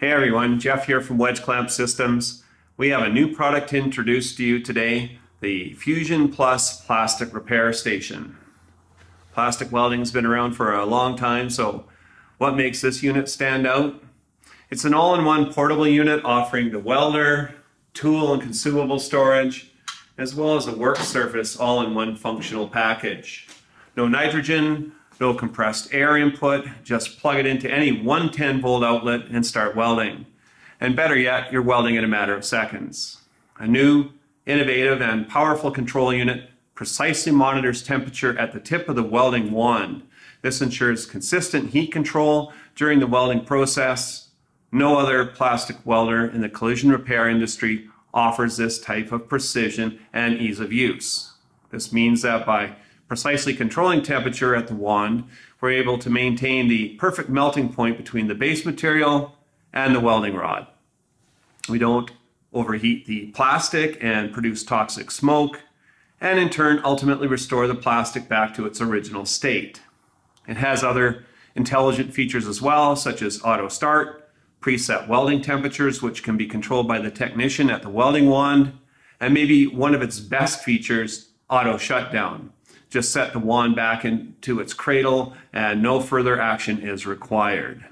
Hey everyone, Jeff here from Wedge Clamp Systems. We have a new product to introduce to you today, the Fusion Plus Plastic Repair Station. Plastic welding's been around for a long time, so what makes this unit stand out? It's an all-in-one portable unit offering the welder, tool and consumable storage, as well as a work surface all in one functional package. No nitrogen, no compressed air input, just plug it into any 110 volt outlet and start welding. And better yet, you're welding in a matter of seconds. A new, innovative, and powerful control unit precisely monitors temperature at the tip of the welding wand. This ensures consistent heat control during the welding process. No other plastic welder in the collision repair industry offers this type of precision and ease of use. This means that by precisely controlling temperature at the wand, we're able to maintain the perfect melting point between the base material and the welding rod. We don't overheat the plastic and produce toxic smoke, and in turn ultimately restore the plastic back to its original state. It has other intelligent features as well, such as auto start, preset welding temperatures, which can be controlled by the technician at the welding wand, and maybe one of its best features, auto shutdown. Just set the wand back into its cradle and no further action is required.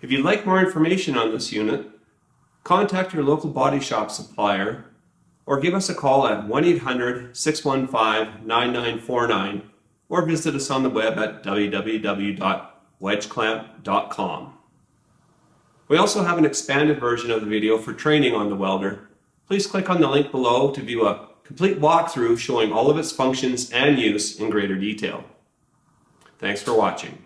If you'd like more information on this unit, contact your local body shop supplier or give us a call at 1-800-615-9949 or visit us on the web at www.wedgeclamp.com. We also have an expanded version of the video for training on the welder. Please click on the link below to view a complete walkthrough showing all of its functions and use in greater detail. Thanks for watching.